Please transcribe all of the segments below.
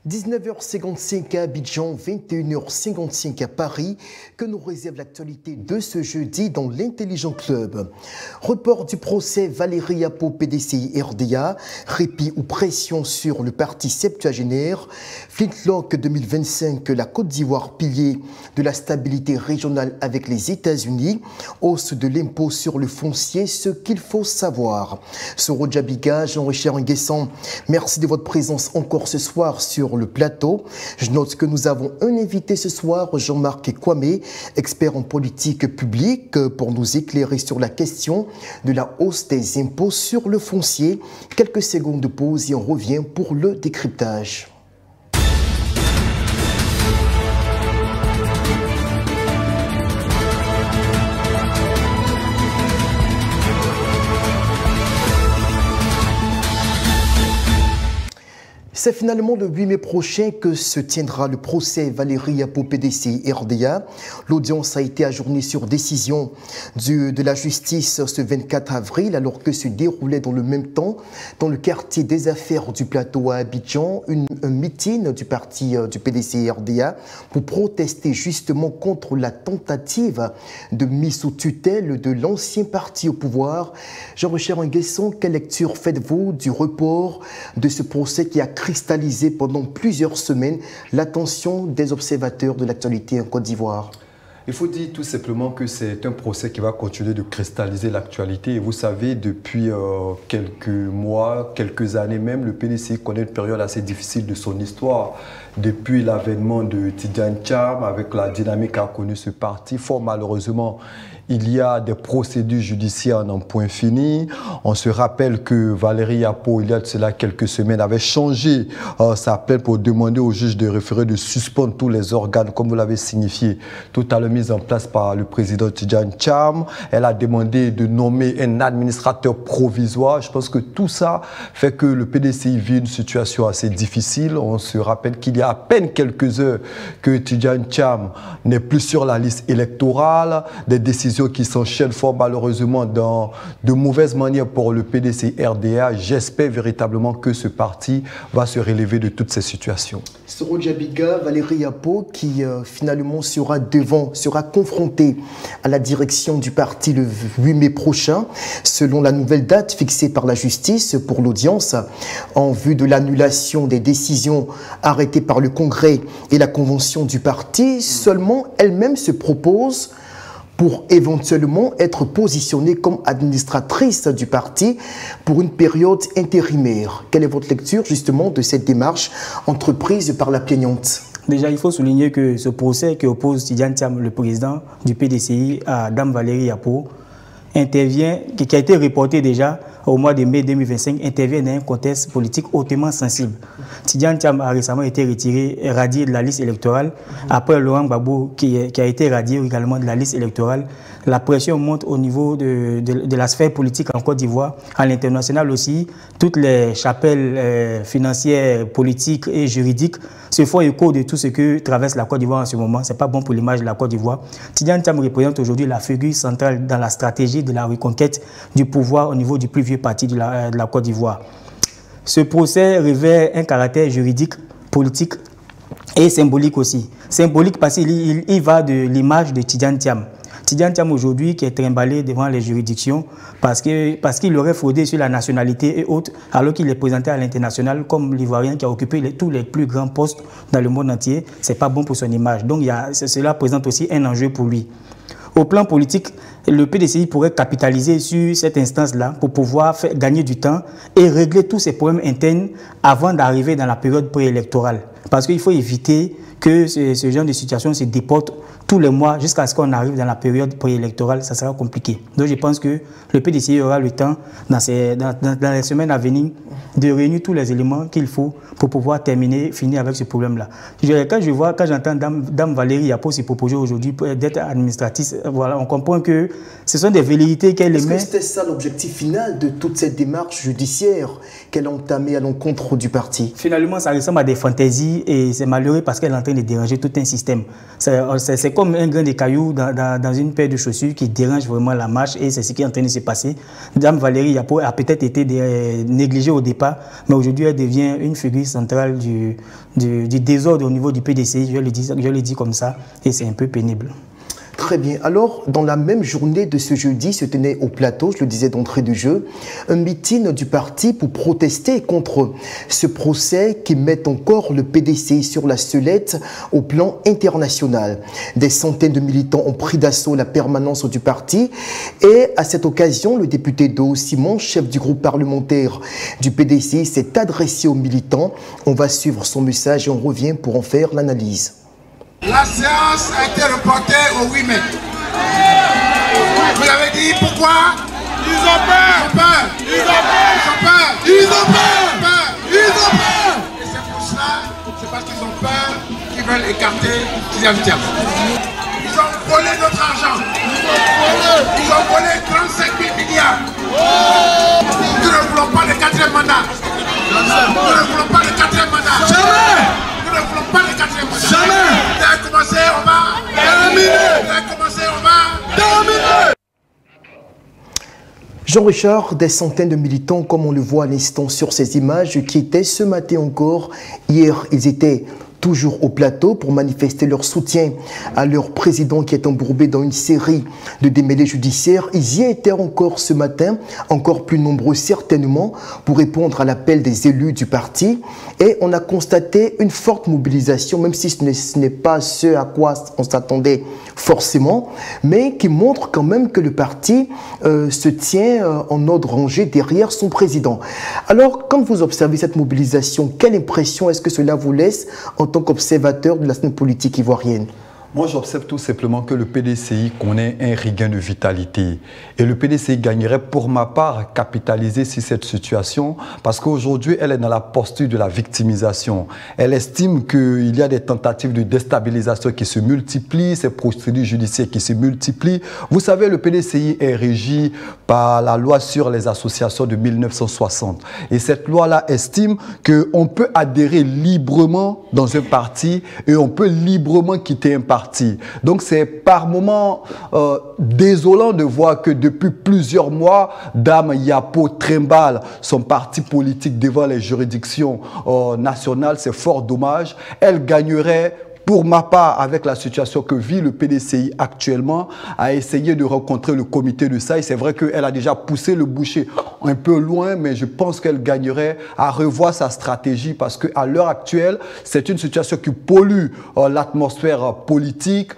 19h55 à Abidjan, 21h55 à Paris, que nous réserve l'actualité de ce jeudi dans l'Intelligent Club. Report du procès Valérie Yapo PDCI RDA, répit ou pression sur le parti septuagénaire, Flintlock 2025, la Côte d'Ivoire pilier de la stabilité régionale avec les États-Unis, hausse de l'impôt sur le foncier, ce qu'il faut savoir. Soro Djabiga, Jean-Richard Nguessan, merci de votre présence encore ce soir sur le plateau. Je note que nous avons un invité ce soir, Jean-Marc Kwame, expert en politique publique, pour nous éclairer sur la question de la hausse des impôts sur le foncier. Quelques secondes de pause et on revient pour le décryptage. C'est finalement le 8 mai prochain que se tiendra le procès Valérie Yapo PDCI RDA. L'audience a été ajournée sur décision de la justice ce 24 avril, alors que se déroulait dans le même temps, dans le quartier des affaires du plateau à Abidjan, un meeting du parti du PDCI RDA pour protester justement contre la tentative de mise sous tutelle de l'ancien parti au pouvoir. Jean-Richard Nguessan, quelle lecture faites-vous du report de ce procès qui a cristallisé pendant plusieurs semaines l'attention des observateurs de l'actualité en Côte d'Ivoire? Il faut dire tout simplement que c'est un procès qui va continuer de cristalliser l'actualité. Et vous savez, depuis quelques mois, quelques années même, le PDCI connaît une période assez difficile de son histoire. Depuis l'avènement de Tidjane Thiam, avec la dynamique qu'a connue ce parti, fort malheureusement, il y a des procédures judiciaires en point fini. On se rappelle que Valérie Yapo, il y a de cela quelques semaines, avait changé sa plainte pour demander au juge de référé de suspendre tous les organes, comme vous l'avez signifié, tout à l'heure mis en place par le président Tidjane Thiam. Elle a demandé de nommer un administrateur provisoire. Je pense que tout ça fait que le PDCI vit une situation assez difficile. On se rappelle qu'il y a à peine quelques heures que Tidjane Thiam n'est plus sur la liste électorale. Des décisions qui s'enchaînent fort malheureusement dans de mauvaises manières pour le PDCI RDA. J'espère véritablement que ce parti va se relever de toutes ces situations. Soro Djabiga, Valérie Yapo, qui finalement sera confronté à la direction du parti le 8 mai prochain, selon la nouvelle date fixée par la justice pour l'audience, en vue de l'annulation des décisions arrêtées par le Congrès et la convention du parti. Seulement, elle-même se propose pour éventuellement être positionnée comme administratrice du parti pour une période intérimaire. Quelle est votre lecture justement de cette démarche entreprise par la plaignante? Déjà, il faut souligner que ce procès qui oppose Tidjane Thiam, le président du PDCI, à Dame Valérie Yapo, qui a été reporté déjà au mois de mai 2025, intervient dans un contexte politique hautement sensible. Tidjane Thiam a récemment été radié de la liste électorale. Après Laurent Gbagbo, qui a été radié également de la liste électorale, la pression monte au niveau de la sphère politique en Côte d'Ivoire. À l'international aussi, toutes les chapelles financières, politiques et juridiques se font écho de tout ce que traverse la Côte d'Ivoire en ce moment. Ce n'est pas bon pour l'image de la Côte d'Ivoire. Tidjane Thiam représente aujourd'hui la figure centrale dans la stratégie de la reconquête du pouvoir au niveau du plus vieux parti de la Côte d'Ivoire. Ce procès révèle un caractère juridique, politique et symbolique aussi. Symbolique parce qu'il va de l'image de Tidjane Thiam. Tidjane Thiam aujourd'hui qui est trimballé devant les juridictions parce qu'il aurait fraudé sur la nationalité et autres, alors qu'il est présenté à l'international comme l'Ivoirien qui a occupé tous les plus grands postes dans le monde entier. Ce n'est pas bon pour son image. Donc cela présente aussi un enjeu pour lui. Au plan politique, le PDCI pourrait capitaliser sur cette instance-là pour pouvoir gagner du temps et régler tous ces problèmes internes avant d'arriver dans la période préélectorale. Parce qu'il faut éviter que ce genre de situation se déporte tous les mois jusqu'à ce qu'on arrive dans la période préélectorale. Ça sera compliqué. Donc je pense que le PDCI aura le temps dans les semaines à venir de réunir tous les éléments qu'il faut pour pouvoir finir avec ce problème-là. Quand j'entends Dame Valérie Yapo se proposer aujourd'hui d'être administratrice, voilà, on comprend que ce sont des velléités qu'elle émet. Est-ce que c'était ça l'objectif final de toute cette démarche judiciaire qu'elle a entamée à l'encontre du parti? Finalement, ça ressemble à des fantaisies et c'est malheureux parce qu'elle est en train de déranger tout un système. C'est comme un grain de cailloux dans une paire de chaussures qui dérange vraiment la marche, et c'est ce qui est en train de se passer. Dame Valérie Yapo a peut-être été négligée au départ, mais aujourd'hui elle devient une figure centrale du désordre au niveau du PDCI, je le dis comme ça, et c'est un peu pénible. Très bien. Alors, dans la même journée de ce jeudi, se tenait au plateau, je le disais d'entrée de jeu, un meeting du parti pour protester contre ce procès qui met encore le PDCI sur la sellette au plan international. Des centaines de militants ont pris d'assaut la permanence du parti et à cette occasion, le député Do Simon, chef du groupe parlementaire du PDCI, s'est adressé aux militants. On va suivre son message et on revient pour en faire l'analyse. La séance a été reportée au 8 mai. Vous avez dit pourquoi? Ils ont peur. Ils ont peur. Ils ont peur. Ils ont peur. Et c'est pour cela, c'est parce qu'ils ont peur qu'ils veulent écarter Tidiane Thiam. Ils ont volé notre argent. Ils ont volé 35 000 milliards. Nous ne voulons pas le 4e mandat. Nous ne voulons pas le 4e mandat. Jamais. Nous ne voulons pas le 4e mandat. Jamais. Vous avez commencé, on va terminer. Vous avez commencé, on va terminer. Jean-Richard, des centaines de militants, comme on le voit à l'instant sur ces images, qui étaient ce matin encore. Hier, ils étaient toujours au plateau pour manifester leur soutien à leur président qui est embourbé dans une série de démêlés judiciaires. Ils y étaient encore ce matin, encore plus nombreux certainement, pour répondre à l'appel des élus du parti. Et on a constaté une forte mobilisation, même si ce n'est pas ce à quoi on s'attendait forcément, mais qui montre quand même que le parti se tient en ordre rangé derrière son président. Alors, quand vous observez cette mobilisation, quelle impression est-ce que cela vous laisse en tant qu'observateur de la scène politique ivoirienne? Moi, j'observe tout simplement que le PDCI connaît un regain de vitalité. Et le PDCI gagnerait, pour ma part, à capitaliser sur cette situation parce qu'aujourd'hui, elle est dans la posture de la victimisation. Elle estime qu'il y a des tentatives de déstabilisation qui se multiplient, ces procédures judiciaires qui se multiplient. Vous savez, le PDCI est régi par la loi sur les associations de 1960. Et cette loi-là estime qu'on peut adhérer librement dans un parti et on peut librement quitter un parti. Donc c'est par moments désolant de voir que depuis plusieurs mois, Dame Yapo trimballe son parti politique devant les juridictions nationales. C'est fort dommage. Elle gagnerait, pour ma part, avec la situation que vit le PDCI actuellement, à essayer de rencontrer le comité de SAI. C'est vrai qu'elle a déjà poussé le boucher un peu loin, mais je pense qu'elle gagnerait à revoir sa stratégie parce qu'à l'heure actuelle, c'est une situation qui pollue l'atmosphère politique.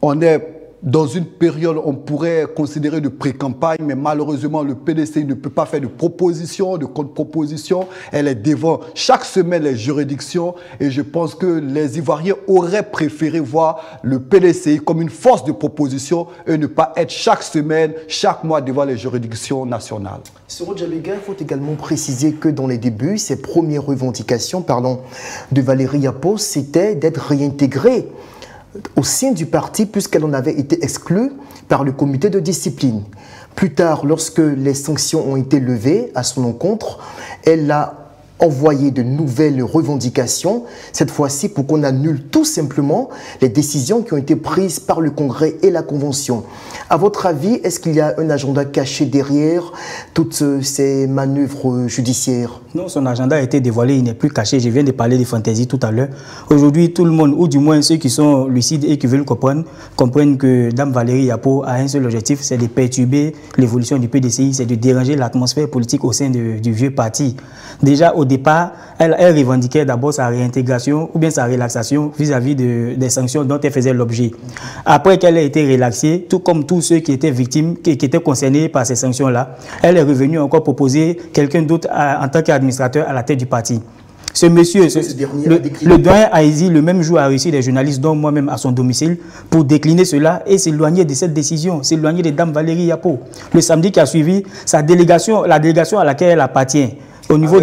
On est dans une période, on pourrait considérer de pré-campagne, mais malheureusement, le PDCI ne peut pas faire de propositions, de contre-propositions. Elle est devant chaque semaine les juridictions et je pense que les Ivoiriens auraient préféré voir le PDCI comme une force de proposition et ne pas être chaque semaine, chaque mois devant les juridictions nationales. Sur Djabega, il faut également préciser que dans les débuts, ses premières revendications, de Valérie Yapo, c'était d'être réintégrée au sein du parti puisqu'elle en avait été exclue par le comité de discipline. Plus tard, lorsque les sanctions ont été levées à son encontre, elle a envoyé de nouvelles revendications, cette fois-ci pour qu'on annule tout simplement les décisions qui ont été prises par le Congrès et la Convention. À votre avis, est-ce qu'il y a un agenda caché derrière toutes ces manœuvres judiciaires? Non, son agenda a été dévoilé, il n'est plus caché. Je viens de parler de fantaisie tout à l'heure. Aujourd'hui, tout le monde, ou du moins ceux qui sont lucides et qui veulent comprendre, comprennent que Dame Valérie Yapo a un seul objectif, c'est de perturber l'évolution du PDCI, c'est de déranger l'atmosphère politique au sein du vieux parti. Déjà, au départ, elle revendiquait d'abord sa réintégration ou bien sa relaxation vis-à-vis des sanctions dont elle faisait l'objet. Après qu'elle ait été relaxée, tout comme tous ceux qui étaient victimes, qui étaient concernés par ces sanctions-là, elle est revenue encore proposer quelqu'un d'autre en tant qu'administrateur à la tête du parti. Ce monsieur, le doyen Aïzi, le même jour, a reçu des journalistes, dont moi-même à son domicile, pour décliner cela et s'éloigner de cette décision, s'éloigner de Dame Valérie Yapo. Le samedi qui a suivi, la délégation à laquelle elle appartient, au niveau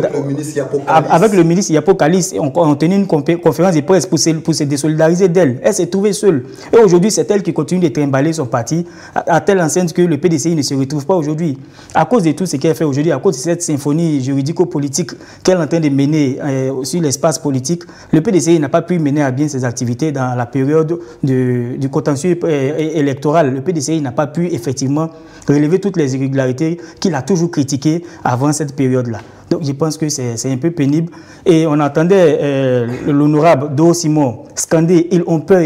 avec le ministre Yapo Kalis, on tenait une conférence de presse pour se désolidariser d'elle. Elle s'est trouvée seule. Et aujourd'hui, c'est elle qui continue de trimballer son parti à telle enceinte que le PDCI ne se retrouve pas aujourd'hui. À cause de tout ce qu'elle fait aujourd'hui, à cause de cette symphonie juridico-politique qu'elle est en train de mener sur l'espace politique, le PDCI n'a pas pu mener à bien ses activités dans la période du contentieux électoral. Le PDCI n'a pas pu effectivement relever toutes les irrégularités qu'il a toujours critiquées avant cette période-là. Donc je pense que c'est un peu pénible. Et on entendait l'honorable Do Simon scander « ils ont peur »,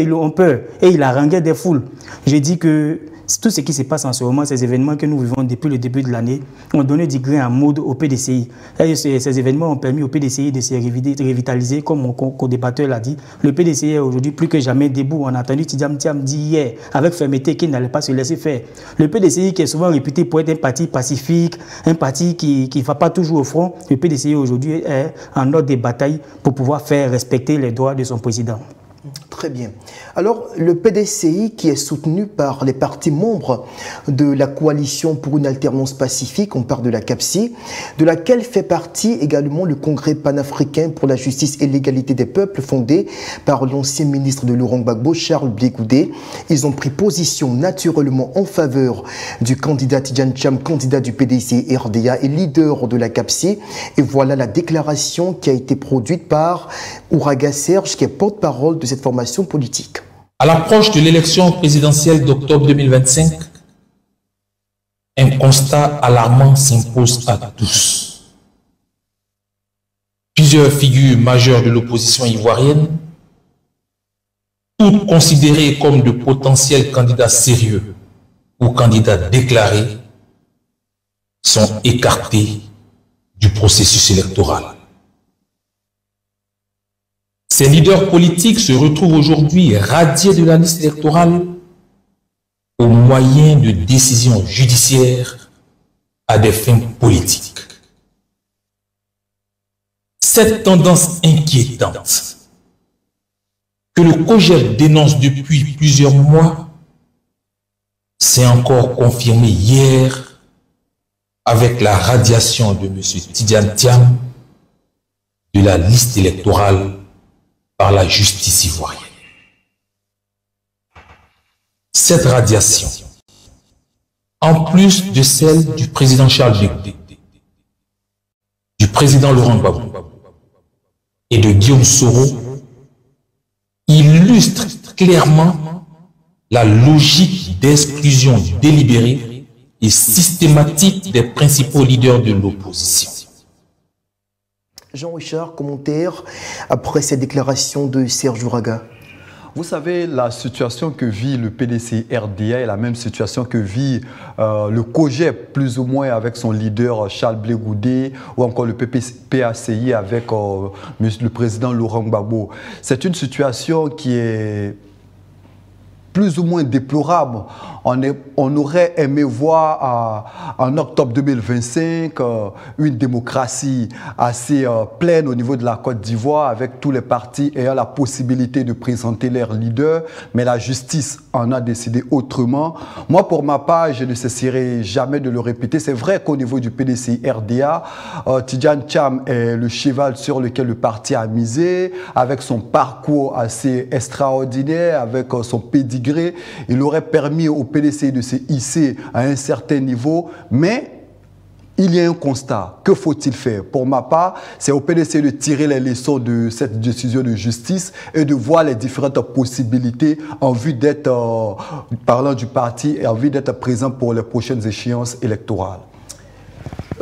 et il haranguait des foules. J'ai dit que tout ce qui se passe en ce moment, ces événements que nous vivons depuis le début de l'année, ont donné du grain à moudre au PDCI. Et ces événements ont permis au PDCI de se revitaliser, comme mon co-débatteur l'a dit. Le PDCI est aujourd'hui plus que jamais debout. On a entendu Tidjam Thiam dire hier, avec fermeté, qu'il n'allait pas se laisser faire. Le PDCI, qui est souvent réputé pour être un parti pacifique, un parti qui ne va pas toujours au front, le PDCI aujourd'hui est en ordre de bataille pour pouvoir faire respecter les droits de son président. Très bien. Alors, le PDCI, qui est soutenu par les partis membres de la coalition pour une alternance pacifique, on parle de la CAPSI, de laquelle fait partie également le Congrès panafricain pour la justice et l'égalité des peuples, fondé par l'ancien ministre de Laurent Gbagbo, Charles Blé Goudé. Ils ont pris position naturellement en faveur du candidat Tidjane Thiam, candidat du PDCI RDA et leader de la CAPSI. Et voilà la déclaration qui a été produite par Ouraga Serge, qui est porte-parole de cette formation politique. À l'approche de l'élection présidentielle d'octobre 2025, un constat alarmant s'impose à tous. Plusieurs figures majeures de l'opposition ivoirienne, toutes considérées comme de potentiels candidats sérieux ou candidats déclarés, sont écartées du processus électoral. Ces leaders politiques se retrouvent aujourd'hui radiés de la liste électorale au moyen de décisions judiciaires à des fins politiques. Cette tendance inquiétante que le COJEP dénonce depuis plusieurs mois s'est encore confirmée hier avec la radiation de M. Tidjane Thiam de la liste électorale par la justice ivoirienne. Cette radiation, en plus de celle du président Charles Blé Goudé, du président Laurent Gbagbo et de Guillaume Soro, illustre clairement la logique d'exclusion délibérée et systématique des principaux leaders de l'opposition. Jean-Richard, commentaire après cette déclaration de Serge Ouraga. Vous savez, la situation que vit le PDCI RDA est la même situation que vit le COJEP, plus ou moins avec son leader Charles Blé Goudé, ou encore le PACI avec le président Laurent Gbagbo. C'est une situation qui est plus ou moins déplorable. On aurait aimé voir en octobre 2025 une démocratie assez pleine au niveau de la Côte d'Ivoire, avec tous les partis ayant la possibilité de présenter leurs leaders, mais la justice en a décidé autrement. Moi, pour ma part, je ne cesserai jamais de le répéter. C'est vrai qu'au niveau du PDCI RDA, Tidjane Thiam est le cheval sur lequel le parti a misé, avec son parcours assez extraordinaire, avec son pédigré. Il aurait permis au PDCI de se hisser à un certain niveau, mais il y a un constat. Que faut-il faire? Pour ma part, c'est au PDCI de tirer les leçons de cette décision de justice et de voir les différentes possibilités en vue d'être, parlant du parti, et en vue d'être présent pour les prochaines échéances électorales.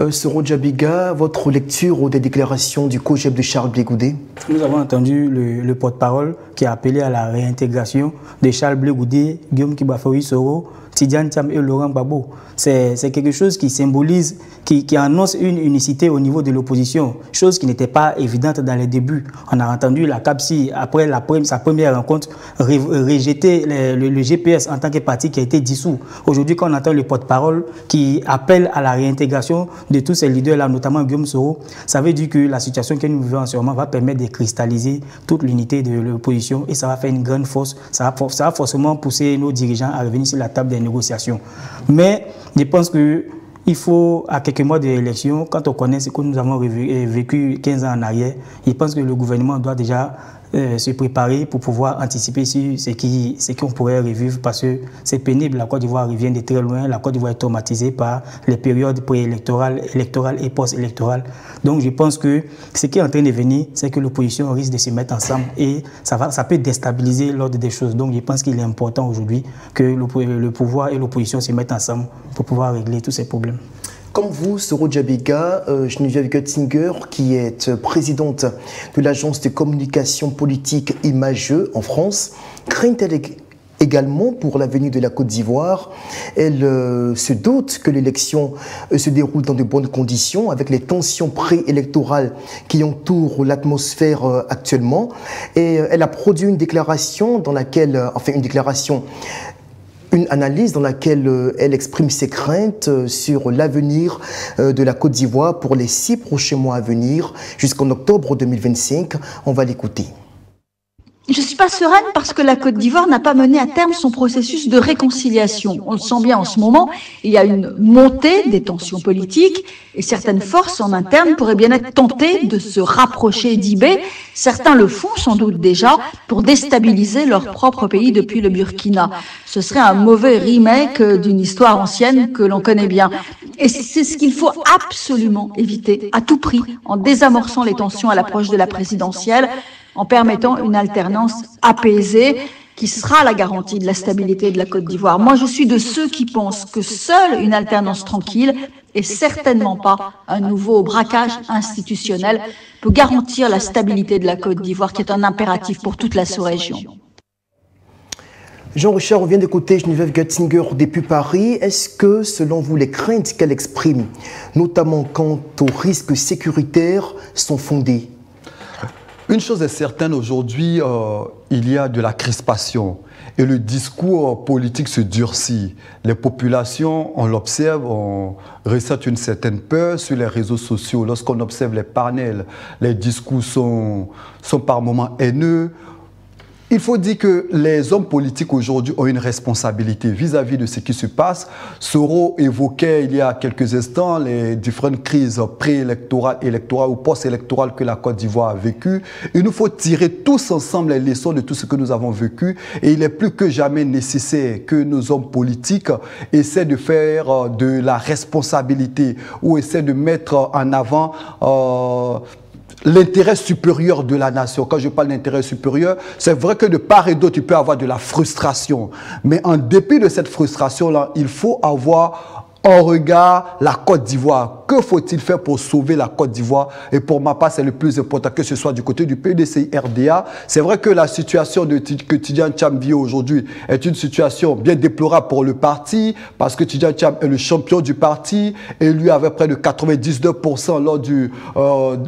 Soro Djabiga, votre lecture des déclarations du COJEP de Charles Blé Goudé? Nous avons entendu le porte-parole qui a appelé à la réintégration de Charles Blé Goudé, Guillaume Kibafoui Soro, Tidjane Thiam et Laurent Gbagbo. C'est quelque chose qui symbolise, qui annonce une unicité au niveau de l'opposition, chose qui n'était pas évidente dans les débuts. On a entendu la CAPSI, après sa première rencontre, rejeter le GPS en tant que parti qui a été dissous. Aujourd'hui, quand on entend le porte-parole qui appelle à la réintégration de tous ces leaders-là, notamment Guillaume Soro, ça veut dire que la situation que nous vivons en ce moment va permettre de cristalliser toute l'unité de l'opposition et ça va faire une grande force. Ça va forcément pousser nos dirigeants à revenir sur la table des négociations. Mais je pense que il faut, à quelques mois de l'élection, quand on connaît ce que nous avons vécu 15 ans en arrière, je pense que le gouvernement doit déjà se préparer pour pouvoir anticiper sur ce qu'on pourrait revivre, parce que c'est pénible. La Côte d'Ivoire vient de très loin. La Côte d'Ivoire est traumatisée par les périodes préélectorales, électorales et post-électorales. Donc je pense que ce qui est en train de venir, c'est que l'opposition risque de se mettre ensemble et ça peut déstabiliser l'ordre des choses. Donc je pense qu'il est important aujourd'hui que le pouvoir et l'opposition se mettent ensemble pour pouvoir régler tous ces problèmes. Comme vous, Soro Djabega, Geneviève Götzinger, qui est présidente de l'agence de communication politique Image en France, craint-elle également pour l'avenir de la Côte d'Ivoire? Elle se doute que l'élection se déroule dans de bonnes conditions, avec les tensions préélectorales qui entourent l'atmosphère actuellement. Et elle a produit une déclaration dans laquelle, une analyse dans laquelle elle exprime ses craintes sur l'avenir de la Côte d'Ivoire pour les 6 prochains mois à venir, jusqu'en octobre 2025. On va l'écouter. Je ne suis pas sereine parce que la Côte d'Ivoire n'a pas mené à terme son processus de réconciliation. On le sent bien en ce moment, il y a une montée des tensions politiques et certaines forces en interne pourraient bien être tentées de se rapprocher d'IB. Certains le font sans doute déjà pour déstabiliser leur propre pays depuis le Burkina. Ce serait un mauvais remake d'une histoire ancienne que l'on connaît bien. Et c'est ce qu'il faut absolument éviter à tout prix en désamorçant les tensions à l'approche de la présidentielle, en permettant une alternance apaisée qui sera la garantie de la stabilité de la Côte d'Ivoire. Moi, je suis de ceux qui pensent que seule une alternance tranquille et certainement pas un nouveau braquage institutionnel peut garantir la stabilité de la Côte d'Ivoire, qui est un impératif pour toute la sous-région. Jean-Richard, on vient d'écouter Geneviève Götzinger depuis Paris. Est-ce que, selon vous, les craintes qu'elle exprime, notamment quant aux risques sécuritaires, sont fondées? Une chose est certaine, aujourd'hui, il y a de la crispation et le discours politique se durcit. Les populations, on l'observe, on ressent une certaine peur sur les réseaux sociaux. Lorsqu'on observe les panels, les discours sont par moments haineux. Il faut dire que les hommes politiques aujourd'hui ont une responsabilité vis-à-vis de ce qui se passe. Soro évoquait il y a quelques instants les différentes crises préélectorales, électorales ou post-électorales que la Côte d'Ivoire a vécues. Il nous faut tirer tous ensemble les leçons de tout ce que nous avons vécu et il est plus que jamais nécessaire que nos hommes politiques essaient de faire de la responsabilité ou essaient de mettre en avant l'intérêt supérieur de la nation. Quand je parle d'intérêt supérieur, c'est vrai que de part et d'autre, il peut y avoir de la frustration. Mais en dépit de cette frustration-là, il faut avoir en regard la Côte d'Ivoire. Que faut-il faire pour sauver la Côte d'Ivoire? Et pour ma part, c'est le plus important, que ce soit du côté du PDCI RDA. C'est vrai que la situation que Tidjane Thiam vit aujourd'hui est une situation bien déplorable pour le parti, parce que Tidjane Thiam est le champion du parti, élu avec près de 99% lors de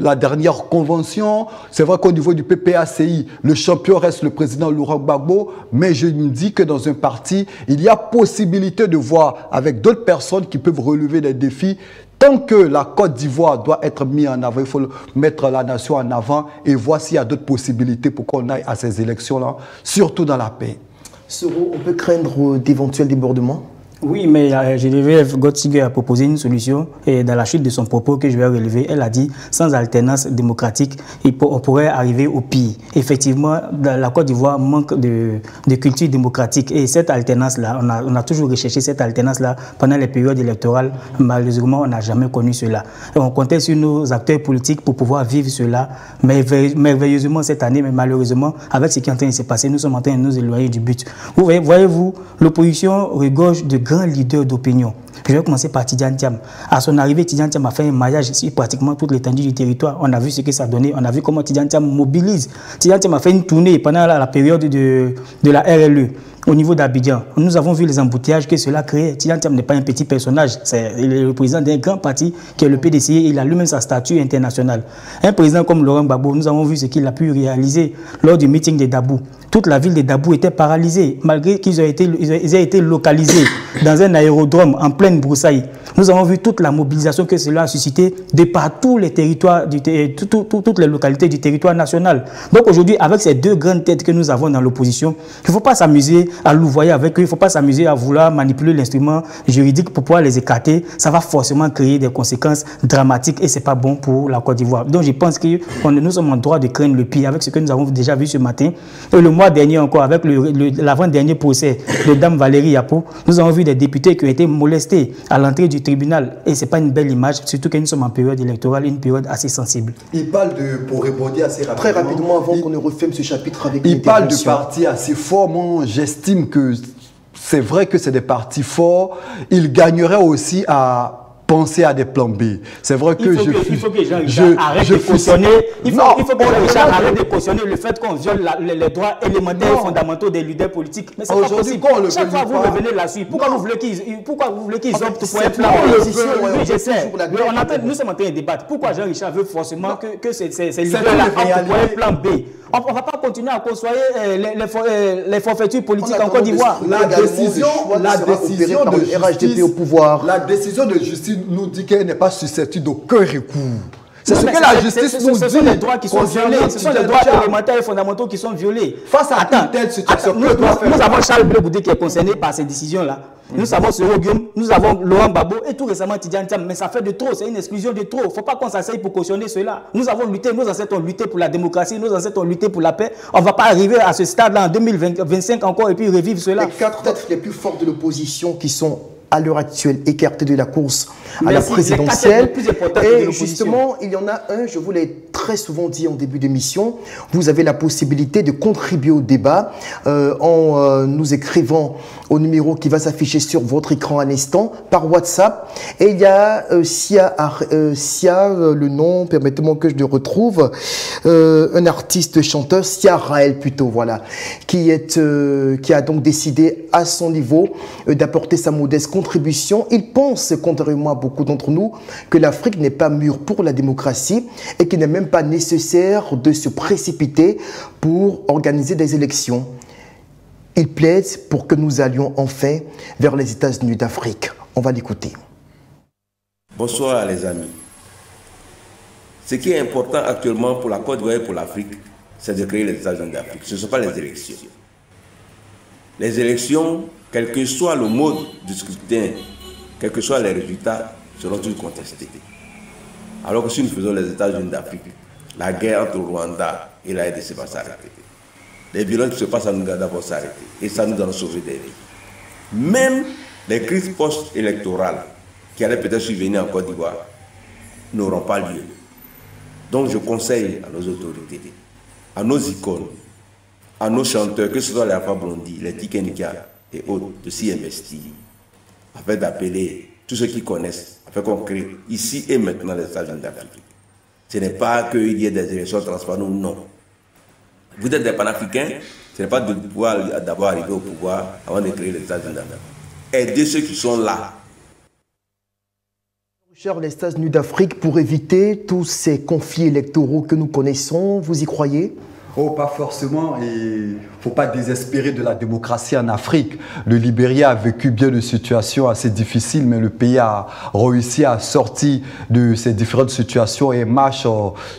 la dernière convention. C'est vrai qu'au niveau du PPACI, le champion reste le président Laurent Gbagbo, mais je me dis que dans un parti, il y a possibilité de voir avec d'autres personnes qui peuvent relever des défis. Tant que la Côte d'Ivoire doit être mise en avant, il faut mettre la nation en avant et voir s'il y a d'autres possibilités pour qu'on aille à ces élections-là, surtout dans la paix. Soro, on peut craindre d'éventuels débordements? Oui, mais Geneviève Götzinger a proposé une solution et dans la chute de son propos que je vais relever, elle a dit sans alternance démocratique, on pourrait arriver au pire. Effectivement, la Côte d'Ivoire manque de culture démocratique et cette alternance-là, on a toujours recherché cette alternance-là pendant les périodes électorales. Malheureusement, on n'a jamais connu cela. Et on comptait sur nos acteurs politiques pour pouvoir vivre cela merveilleusement cette année, mais malheureusement, avec ce qui est en train de se passer, nous sommes en train de nous éloigner du but. Voyez-vous, l'opposition regorge de grands leaders d'opinion. Je vais commencer par Tidjane Thiam. À son arrivée, Tidjane Thiam a fait un maillage sur pratiquement toute l'étendue du territoire. On a vu ce que ça donnait. On a vu comment Tidjane Thiam mobilise. Tidjane Thiam a fait une tournée pendant la période de la RLE. Au niveau d'Abidjan, nous avons vu les embouteillages que cela créait. Tidjane Thiam n'est pas un petit personnage. C'est le président d'un grand parti qui est le PDCI. Il a lui-même sa statue internationale. Un président comme Laurent Gbagbo, nous avons vu ce qu'il a pu réaliser lors du meeting de Dabou. Toute la ville de Dabou était paralysée, malgré qu'ils aient été localisés dans un aérodrome en pleine broussaille. Nous avons vu toute la mobilisation que cela a suscité de partout les territoires, toutes les localités du territoire national. Donc aujourd'hui, avec ces deux grandes têtes que nous avons dans l'opposition, il ne faut pas s'amuser à louvoyer avec eux, il ne faut pas s'amuser à vouloir manipuler l'instrument juridique pour pouvoir les écarter. Ça va forcément créer des conséquences dramatiques et ce n'est pas bon pour la Côte d'Ivoire. Donc je pense que nous sommes en droit de craindre le pire avec ce que nous avons déjà vu ce matin. Et le mois dernier encore, avec l'avant-dernier procès de Dame Valérie Yapo, nous avons vu des députés qui ont été molestés à l'entrée du tribunal. Et ce n'est pas une belle image, surtout que nous sommes en période électorale, une période assez sensible. Il parle pour répondre assez rapidement. Très rapidement, avant qu'on ne referme ce chapitre avec il parle de partis assez forts. Moi, j'estime que c'est vrai que c'est des partis forts. Il gagnerait aussi à penser à des plans B. C'est vrai que il faut que Jean-Richard arrête de cautionner. Il faut que Jean-Richard arrête de cautionner le fait qu'on viole les droits élémentaires et fondamentaux des leaders politiques. Mais c'est pas possible. Chaque fois vous revenez là-dessus. Pourquoi vous voulez qu'ils optent pour un plan B? Oui, je sais. Nous sommes en train de débattre. Pourquoi Jean-Richard veut forcément que ces leaders-là optent pour un plan B? On ne va pas continuer à construire les forfaitures politiques en Côte d'Ivoire. La décision de RHDP au pouvoir. La décision de justice nous dit qu'elle n'est pas susceptible d'aucun recours. C'est ce que la justice nous dit. Ce sont les droits qui sont violés. Ce sont les droits élémentaires et fondamentaux qui sont violés. Face à toute telle situation, nous avons Charles Blé Goudé qui est concerné par ces décisions-là. Nous avons Soro Guillaume, nous avons Laurent Gbagbo et tout récemment Tidjane Thiam. Mais ça fait de trop, c'est une exclusion de trop. Il ne faut pas qu'on s'asseye pour cautionner cela. Nous avons lutté, nos ancêtres ont lutté pour la démocratie, nos ancêtres ont lutté pour la paix. On ne va pas arriver à ce stade-là en 2025 encore et puis revivre cela. Les quatre têtes les plus fortes de l'opposition qui sont à l'heure actuelle écarté de la course à la présidentielle. Et justement, il y en a un, je vous l'ai très souvent dit en début d'émission, vous avez la possibilité de contribuer au débat en nous écrivant au numéro qui va s'afficher sur votre écran à l'instant par WhatsApp. Et il y a Sia, le nom, permettez-moi que je le retrouve, un artiste chanteur, Sia Raël plutôt, voilà, qui a donc décidé à son niveau d'apporter sa modeste contribution. Il pense, contrairement à beaucoup d'entre nous, que l'Afrique n'est pas mûre pour la démocratie et qu'il n'est même pas nécessaire de se précipiter pour organiser des élections. Il plaide pour que nous allions enfin vers les États-Unis d'Afrique. On va l'écouter. Bonsoir les amis. Ce qui est important actuellement pour la Côte d'Ivoire et pour l'Afrique, c'est de créer les États-Unis d'Afrique. Ce ne sont pas les élections. Les élections, quel que soit le mode du scrutin, quels que soient les résultats, seront tous contestés. Alors que si nous faisons les États-Unis d'Afrique, la guerre entre le Rwanda et la RDC va s'arrêter. Les violences qui se passent en Ouganda vont s'arrêter. Et ça nous donne sauver des vies. Même les crises post-électorales qui allaient peut-être survenir en Côte d'Ivoire n'auront pas lieu. Donc je conseille à nos autorités, à nos icônes, à nos chanteurs, que ce soit les Alpha Blondy, les Tikenka et autres, de s'y investir, afin d'appeler tous ceux qui connaissent, afin qu'on crée ici et maintenant les États-Unis d'Afrique. Ce n'est pas qu'il y ait des élections transparentes, non. Vous êtes des panafricains, ce n'est pas de pouvoir d'abord arriver au pouvoir avant de créer les États-Unis d'Afrique. Aidez ceux qui sont là. Cher les États-Unis d'Afrique, pour éviter tous ces conflits électoraux que nous connaissons, vous y croyez ? Oh, pas forcément. Il ne faut pas désespérer de la démocratie en Afrique. Le Libéria a vécu bien de situations assez difficiles, mais le pays a réussi à sortir de ces différentes situations et marche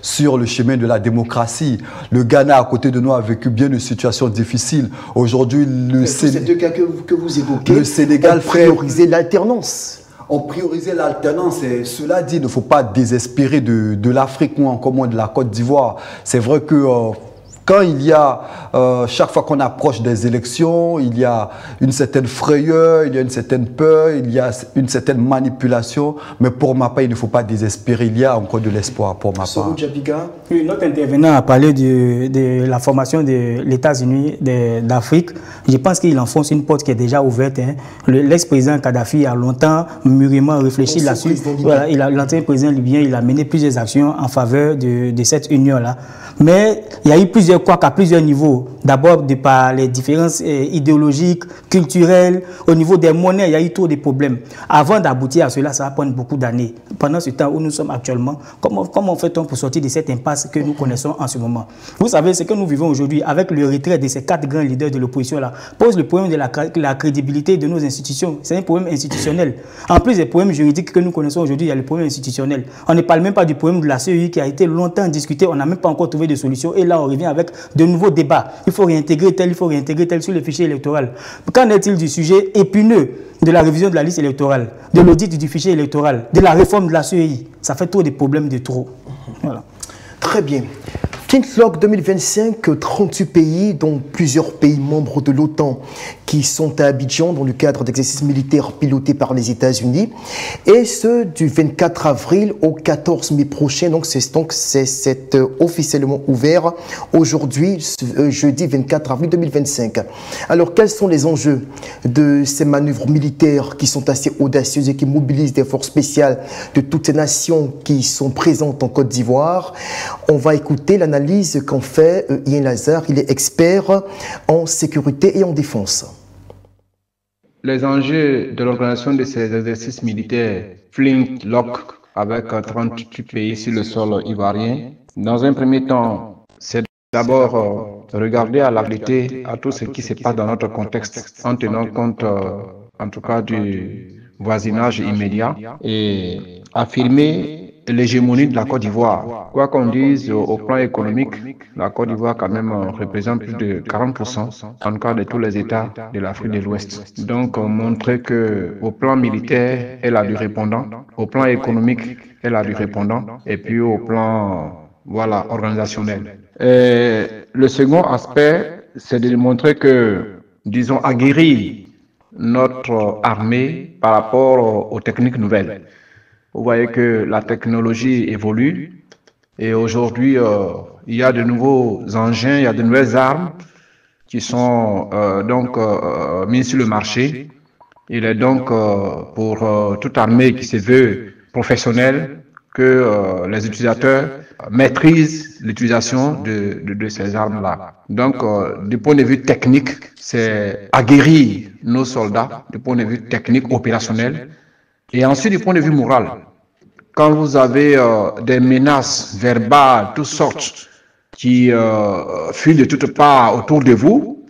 sur le chemin de la démocratie. Le Ghana, à côté de nous, a vécu bien de situations difficiles. Aujourd'hui, ces deux cas que vous évoquez, le Sénégal prioriser l'alternance. On priorisait l'alternance et cela dit, il ne faut pas désespérer de l'Afrique ou encore moins de la Côte d'Ivoire. C'est vrai que quand il y a, chaque fois qu'on approche des élections, il y a une certaine frayeur, il y a une certaine peur, il y a une certaine manipulation. Mais pour ma part, il ne faut pas désespérer. Il y a encore de l'espoir pour ma part. Oui, notre intervenant a parlé de la formation de l'États-Unis d'Afrique. Je pense qu'il enfonce une porte qui est déjà ouverte. Hein. L'ex-président Kadhafi a longtemps mûrement réfléchi là-dessus. Voilà, l'ancien président libyen, il a mené plusieurs actions en faveur de cette union-là. Mais il y a eu plusieurs je crois qu'à plusieurs niveaux, d'abord de par les différences idéologiques, culturelles, au niveau des monnaies, il y a eu trop de problèmes. Avant d'aboutir à cela, ça va prendre beaucoup d'années. Pendant ce temps où nous sommes actuellement, comment fait-on pour sortir de cette impasse que nous connaissons en ce moment? Vous savez, ce que nous vivons aujourd'hui avec le retrait de ces 4 grands leaders de l'opposition-là pose le problème de la crédibilité de nos institutions. C'est un problème institutionnel. En plus des problèmes juridiques que nous connaissons aujourd'hui, il y a le problème institutionnel. On ne parle même pas du problème de la CEI qui a été longtemps discuté. On n'a même pas encore trouvé de solution. Et là, on revient avec de nouveaux débats. Il faut réintégrer tel sur le fichier électoral. Qu'en est-il du sujet épineux de la révision de la liste électorale, de l'audit du fichier électoral, de la réforme de la CEI? Ça fait trop de problèmes de trop. Voilà. Très bien. Flintlock 2025, 38 pays, dont plusieurs pays membres de l'OTAN qui sont à Abidjan dans le cadre d'exercices militaires pilotés par les États-Unis. Et ce, du 24 avril au 14 mai prochain. Donc, c'est officiellement ouvert aujourd'hui, jeudi 24 avril 2025. Alors, quels sont les enjeux de ces manœuvres militaires qui sont assez audacieuses et qui mobilisent des forces spéciales de toutes ces nations qui sont présentes en Côte d'Ivoire? On va écouter l'analyse qu'en fait Ian Lazare. Il est expert en sécurité et en défense. Les enjeux de l'organisation de ces exercices militaires Flintlock avec 38 pays sur le sol ivoirien, dans un premier temps, c'est d'abord regarder à la réalité à tout ce qui se passe dans notre contexte en tenant compte en tout cas du voisinage immédiat et affirmer l'hégémonie de la Côte d'Ivoire. Quoi qu'on dise au plan économique, la Côte d'Ivoire quand même représente plus de 40% en tout cas de tous les États de l'Afrique de l'Ouest. Donc montrer que au plan militaire, elle a du répondant, au plan économique, elle a du répondant, et puis au plan organisationnel. Et le second aspect, c'est de montrer que, disons, aguerrir notre armée par rapport aux techniques nouvelles. Vous voyez que la technologie évolue et aujourd'hui, il y a de nouveaux engins, il y a de nouvelles armes qui sont mises sur le marché. Il est donc pour toute armée qui se veut professionnelle que les utilisateurs maîtrisent l'utilisation de ces armes-là. Donc, du point de vue technique, c'est aguerrir nos soldats, du point de vue technique opérationnel. Et ensuite, du point de vue moral, quand vous avez des menaces verbales, toutes sortes, qui fuient de toutes parts autour de vous,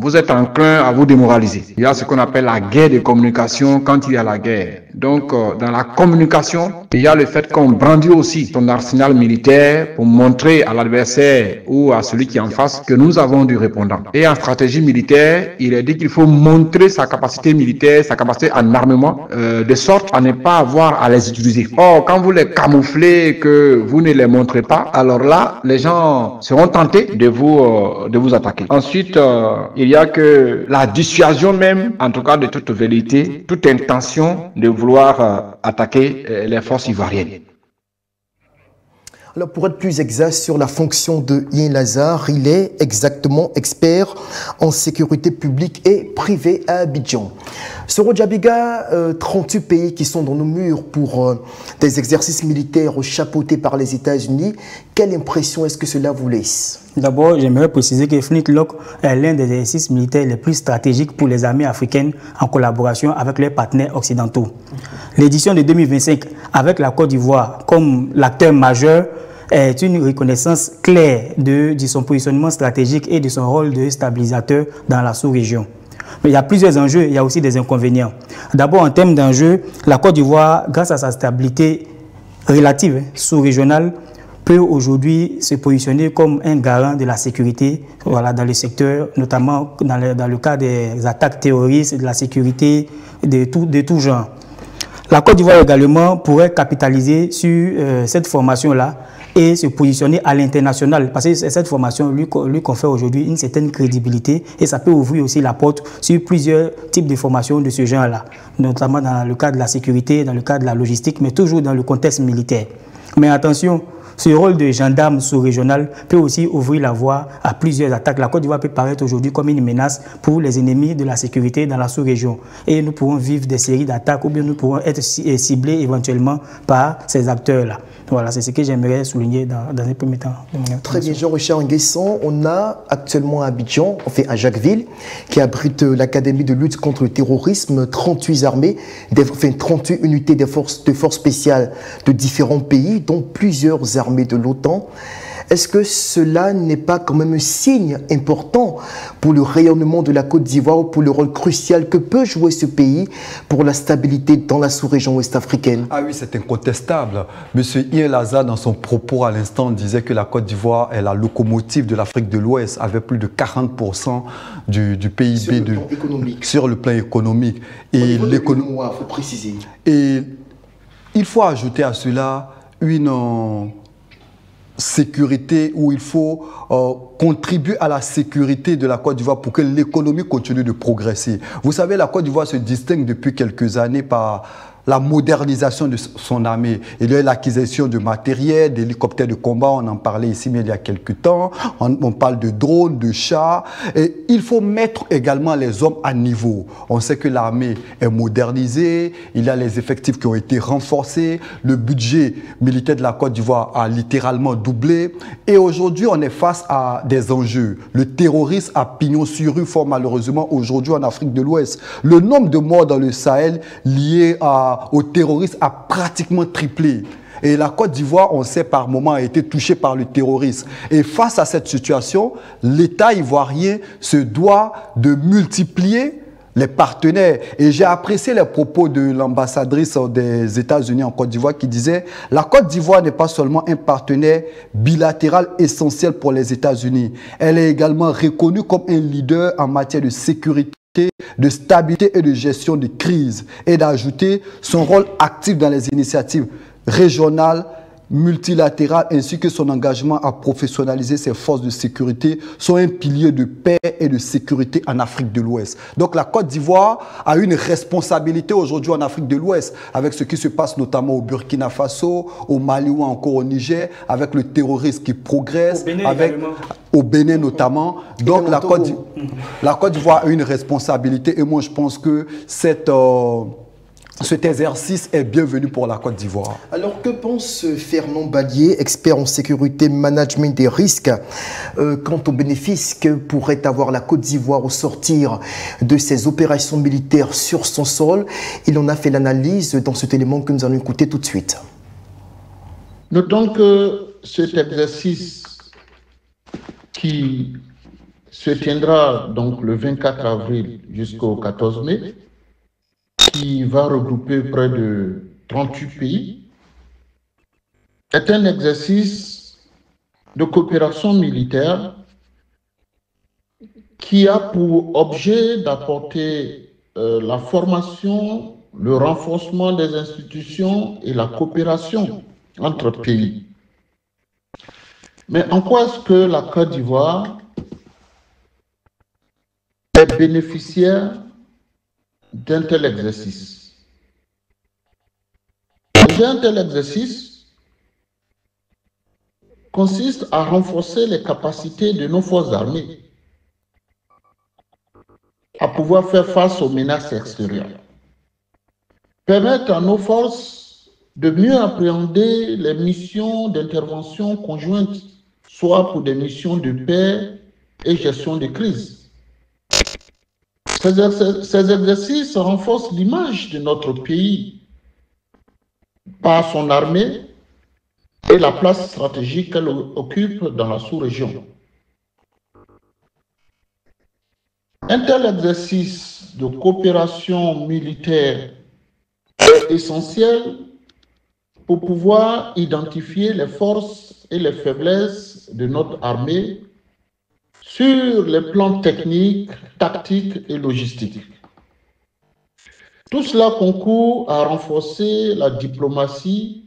vous êtes enclin à vous démoraliser. Il y a ce qu'on appelle la guerre de communication quand il y a la guerre. Donc, dans la communication, il y a le fait qu'on brandit aussi son arsenal militaire pour montrer à l'adversaire ou à celui qui est en face que nous avons du répondant. Et en stratégie militaire, il est dit qu'il faut montrer sa capacité militaire, sa capacité en armement, de sorte à ne pas avoir à les utiliser. Or, quand vous les camouflez, que vous ne les montrez pas, alors là, les gens seront tentés de vous attaquer. Ensuite, il y a que la dissuasion même, en tout cas de toute vérité, toute intention de vouloir attaquer les forces ivoiriennes. Alors, pour être plus exact sur la fonction de Ian Lazare, il est exactement expert en sécurité publique et privée à Abidjan. Soro Djabiga, 38 pays qui sont dans nos murs pour des exercices militaires chapeautés par les États-Unis. Quelle impression est-ce que cela vous laisse? D'abord, j'aimerais préciser que Flintlock est l'un des exercices militaires les plus stratégiques pour les armées africaines en collaboration avec leurs partenaires occidentaux. L'édition de 2025, avec la Côte d'Ivoire comme l'acteur majeur, est une reconnaissance claire de son positionnement stratégique et de son rôle de stabilisateur dans la sous-région. Mais il y a plusieurs enjeux, il y a aussi des inconvénients. D'abord, en termes d'enjeux, la Côte d'Ivoire, grâce à sa stabilité relative sous-régionale, peut aujourd'hui se positionner comme un garant de la sécurité dans le secteur, notamment dans le cas des attaques terroristes, de la sécurité de tout genre. La Côte d'Ivoire également pourrait capitaliser sur cette formation-là et se positionner à l'international, parce que cette formation lui confère aujourd'hui une certaine crédibilité et ça peut ouvrir aussi la porte sur plusieurs types de formations de ce genre-là, notamment dans le cadre de la sécurité, dans le cadre de la logistique, mais toujours dans le contexte militaire. Mais attention, ce rôle de gendarme sous-régional peut aussi ouvrir la voie à plusieurs attaques. La Côte d'Ivoire peut paraître aujourd'hui comme une menace pour les ennemis de la sécurité dans la sous-région. Et nous pourrons vivre des séries d'attaques ou bien nous pourrons être ciblés éventuellement par ces acteurs-là. Voilà, c'est ce que j'aimerais souligner dans un premier temps. Très bien, Jean-Richard Nguesson. On a actuellement à Abidjan, enfin à Jacquesville, qui abrite l'Académie de lutte contre le terrorisme, 38 armées, 38 unités de forces spéciales de différents pays, dont plusieurs armées de l'OTAN. Est-ce que cela n'est pas quand même un signe important pour le rayonnement de la Côte d'Ivoire ou pour le rôle crucial que peut jouer ce pays pour la stabilité dans la sous-région ouest-africaine? Ah oui, c'est incontestable. Monsieur Ian Laza, dans son propos à l'instant, disait que la Côte d'Ivoire est la locomotive de l'Afrique de l'Ouest, avec plus de 40% du PIB sur le plan économique. Et l'économie, il faut préciser. Et il faut ajouter à cela une sécurité, où il faut contribuer à la sécurité de la Côte d'Ivoire pour que l'économie continue de progresser. Vous savez, la Côte d'Ivoire se distingue depuis quelques années par la modernisation de son armée. Il y a l'acquisition de matériel, d'hélicoptères de combat, on en parlait ici mais il y a quelques temps, on parle de drones, de chars, et il faut mettre également les hommes à niveau. On sait que l'armée est modernisée, il y a les effectifs qui ont été renforcés, le budget militaire de la Côte d'Ivoire a littéralement doublé, et aujourd'hui on est face à des enjeux. Le terrorisme à pignon sur rue fort malheureusement aujourd'hui en Afrique de l'Ouest. Le nombre de morts dans le Sahel liés au terrorisme a pratiquement triplé. Et la Côte d'Ivoire, on sait par moments, a été touchée par le terrorisme. Et face à cette situation, l'État ivoirien se doit de multiplier les partenaires. Et j'ai apprécié les propos de l'ambassadrice des États-Unis en Côte d'Ivoire qui disait « La Côte d'Ivoire n'est pas seulement un partenaire bilatéral essentiel pour les États-Unis. Elle est également reconnue comme un leader en matière de sécurité, de stabilité et de gestion de crise, et d'ajouter son rôle actif dans les initiatives régionales, multilatérales, ainsi que son engagement à professionnaliser ses forces de sécurité sont un pilier de paix et de sécurité en Afrique de l'Ouest. Donc la Côte d'Ivoire a une responsabilité aujourd'hui en Afrique de l'Ouest, avec ce qui se passe notamment au Burkina Faso, au Mali ou encore au Niger, avec le terrorisme qui progresse, au Bénin notamment. Donc la Côte d'Ivoire a une responsabilité, et moi je pense que cet exercice est bienvenu pour la Côte d'Ivoire. Alors, que pense Fernand Ballier, expert en sécurité, management des risques, quant aux bénéfices que pourrait avoir la Côte d'Ivoire au sortir de ses opérations militaires sur son sol? Il en a fait l'analyse dans cet élément que nous allons écouter tout de suite. Notons que cet exercice qui se tiendra donc le 24 avril jusqu'au 14 mai, qui va regrouper près de 38 pays, est un exercice de coopération militaire qui a pour objet d'apporter la formation, le renforcement des institutions et la coopération entre pays. Mais en quoi est-ce que la Côte d'Ivoire est bénéficiaire d'un tel exercice? Un tel exercice consiste à renforcer les capacités de nos forces armées à pouvoir faire face aux menaces extérieures, permettre à nos forces de mieux appréhender les missions d'intervention conjointes, soit pour des missions de paix et gestion de crise. Ces exercices renforcent l'image de notre pays par son armée et la place stratégique qu'elle occupe dans la sous-région. Un tel exercice de coopération militaire est essentiel pour pouvoir identifier les forces et les faiblesses de notre armée sur les plans techniques, tactiques et logistiques. Tout cela concourt à renforcer la diplomatie,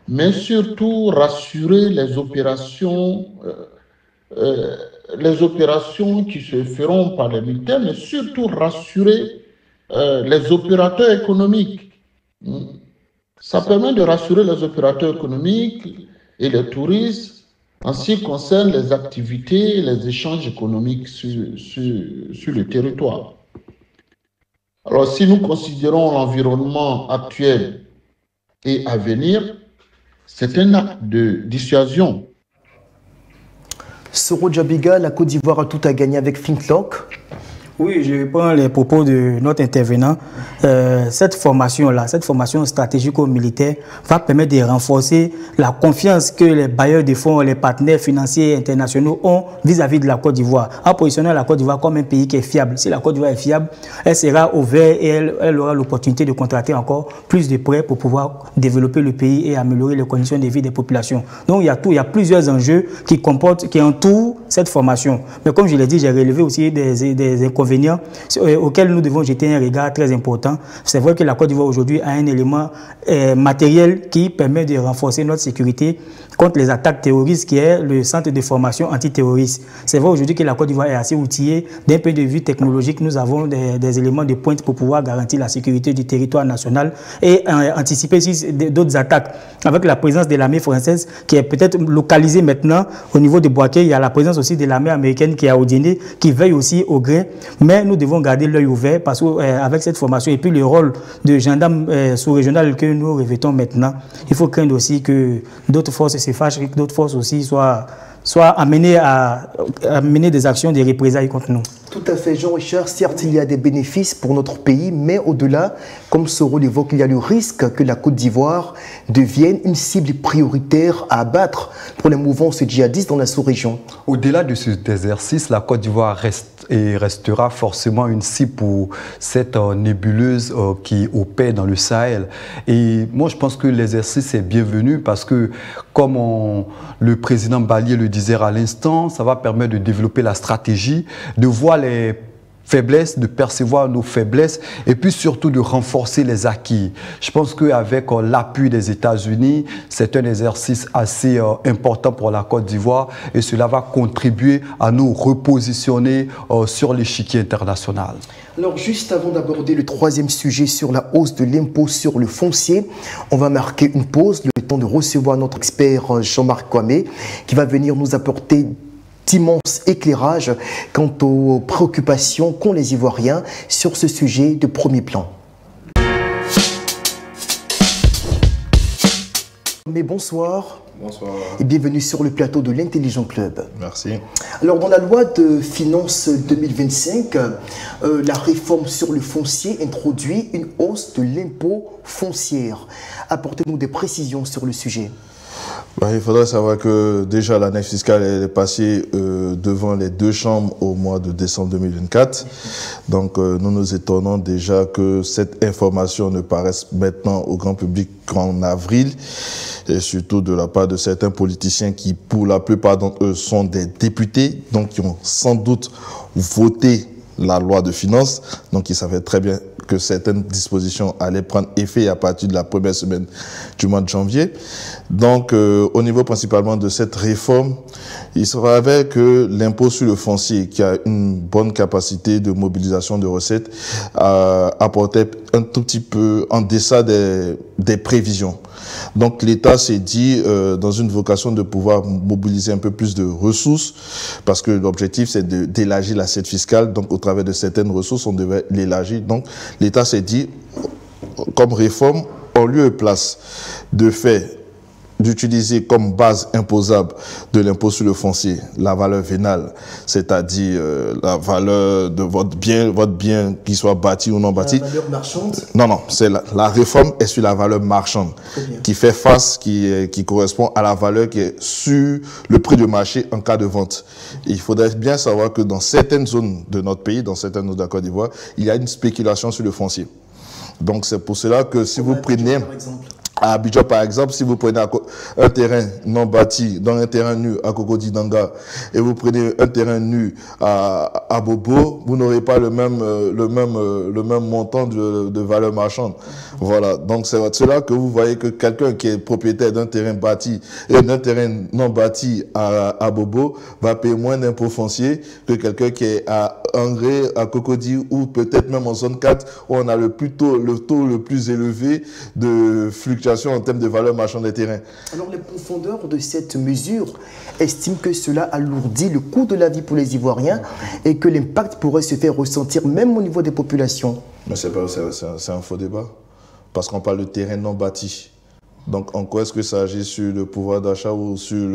mais surtout rassurer les opérations qui se feront par les militaires, mais surtout rassurer les opérateurs économiques. Ça permet de rassurer les opérateurs économiques et le tourisme en ce qui concerne les activités et les échanges économiques sur le territoire. Alors, si nous considérons l'environnement actuel et à venir, c'est un acte de dissuasion. Soro Djabiga, la Côte d'Ivoire a tout à gagner avec Flintlock. Oui, je reprends les propos de notre intervenant. Cette formation-là, cette formation stratégico-militaire va permettre de renforcer la confiance que les bailleurs de fonds, les partenaires financiers internationaux ont vis-à-vis de la Côte d'Ivoire, en positionnant la Côte d'Ivoire comme un pays qui est fiable. Si la Côte d'Ivoire est fiable, elle sera ouverte et elle aura l'opportunité de contracter encore plus de prêts pour pouvoir développer le pays et améliorer les conditions de vie des populations. Donc il y a plusieurs enjeux qui entourent cette formation. Mais comme je l'ai dit, j'ai relevé aussi des inconvénients auxquels nous devons jeter un regard très important. C'est vrai que la Côte d'Ivoire aujourd'hui a un élément matériel qui permet de renforcer notre sécurité contre les attaques terroristes, qui est le centre de formation antiterroriste. C'est vrai aujourd'hui que la Côte d'Ivoire est assez outillée. D'un point de vue technologique, nous avons des éléments de pointe pour pouvoir garantir la sécurité du territoire national et anticiper d'autres attaques. Avec la présence de l'armée française qui est peut-être localisée maintenant au niveau de Boaké, il y a la présence aussi de l'armée américaine qui est à Odiné, qui veille aussi au grain. Mais nous devons garder l'œil ouvert parce qu'avec cette formation et puis le rôle de gendarme sous-régional que nous revêtons maintenant, il faut craindre aussi que d'autres forces se fâchent et que d'autres forces aussi soient amenées à mener des actions de représailles contre nous. Tout à fait, Jean-Richard. Certes, il y a des bénéfices pour notre pays, mais au-delà, comme Soro l'évoque, il y a le risque que la Côte d'Ivoire devienne une cible prioritaire à abattre pour les mouvances djihadistes dans la sous-région. Au-delà de cet exercice, la Côte d'Ivoire restera forcément une cible pour cette nébuleuse qui opère dans le Sahel. Et moi, je pense que l'exercice est bienvenu parce que, comme le président Balié le disait à l'instant, ça va permettre de développer la stratégie, de voir les faiblesses, de percevoir nos faiblesses et puis surtout de renforcer les acquis. Je pense qu'avec l'appui des États-Unis, c'est un exercice assez important pour la Côte d'Ivoire et cela va contribuer à nous repositionner sur l'échiquier international. Alors, juste avant d'aborder le troisième sujet sur la hausse de l'impôt sur le foncier, on va marquer une pause, le temps de recevoir notre expert Jean-Marc Kwame qui va venir nous apporter d'immenses éclairages quant aux préoccupations qu'ont les Ivoiriens sur ce sujet de premier plan. Mais bonsoir. Bonsoir. Et bienvenue sur le plateau de l'Intelligent Club. Merci. Alors, dans la loi de finances 2025, la réforme sur le foncier introduit une hausse de l'impôt foncier. Apportez-nous des précisions sur le sujet. Il faudrait savoir que déjà l'annexe fiscale est passée devant les deux chambres au mois de décembre 2024. Donc nous nous étonnons déjà que cette information ne paraisse maintenant au grand public qu'en avril. Et surtout de la part de certains politiciens qui, pour la plupart d'entre eux, sont des députés, donc qui ont sans doute voté la loi de finances. Donc ils savaient très bien que certaines dispositions allaient prendre effet à partir de la première semaine du mois de janvier. Donc au niveau principalement de cette réforme, il se révèle que l'impôt sur le foncier, qui a une bonne capacité de mobilisation de recettes, apportait un tout petit peu en deçà des prévisions. Donc l'État s'est dit, dans une vocation de pouvoir mobiliser un peu plus de ressources, parce que l'objectif c'est d'élargir l'assiette fiscale, donc au travers de certaines ressources, on devait l'élargir. Donc l'État s'est dit, comme réforme, en lieu et place de fait d'utiliser comme base imposable de l'impôt sur le foncier la valeur vénale, c'est-à-dire la valeur de votre bien qu'il soit bâti ou non bâti. La valeur marchande? Non, c'est la réforme est sur la valeur marchande qui fait face, qui correspond à la valeur qui est sur le prix de marché en cas de vente. Et il faudrait bien savoir que dans certaines zones de notre pays, dans certaines zones de la Côte d'Ivoire, il y a une spéculation sur le foncier. Donc c'est pour cela que si vous prenez... À Abidjan, par exemple, si vous prenez un terrain non bâti, dans un terrain nu à Cocody-Danga, et vous prenez un terrain nu à Bobo, vous n'aurez pas le même montant de valeur marchande. Voilà. Donc, c'est là que vous voyez que quelqu'un qui est propriétaire d'un terrain bâti et d'un terrain non bâti à Bobo va payer moins d'impôts fonciers que quelqu'un qui est à Angré, à Cocody, ou peut-être même en zone 4, où on a le taux le plus élevé de fluctuation en termes de valeur marchande des terrains. Alors les profondeurs de cette mesure estiment que cela alourdit le coût de la vie pour les Ivoiriens et que l'impact pourrait se faire ressentir même au niveau des populations. Mais c'est un faux débat, parce qu'on parle de terrain non bâti. Donc en quoi est-ce que ça agit sur le pouvoir d'achat ou sur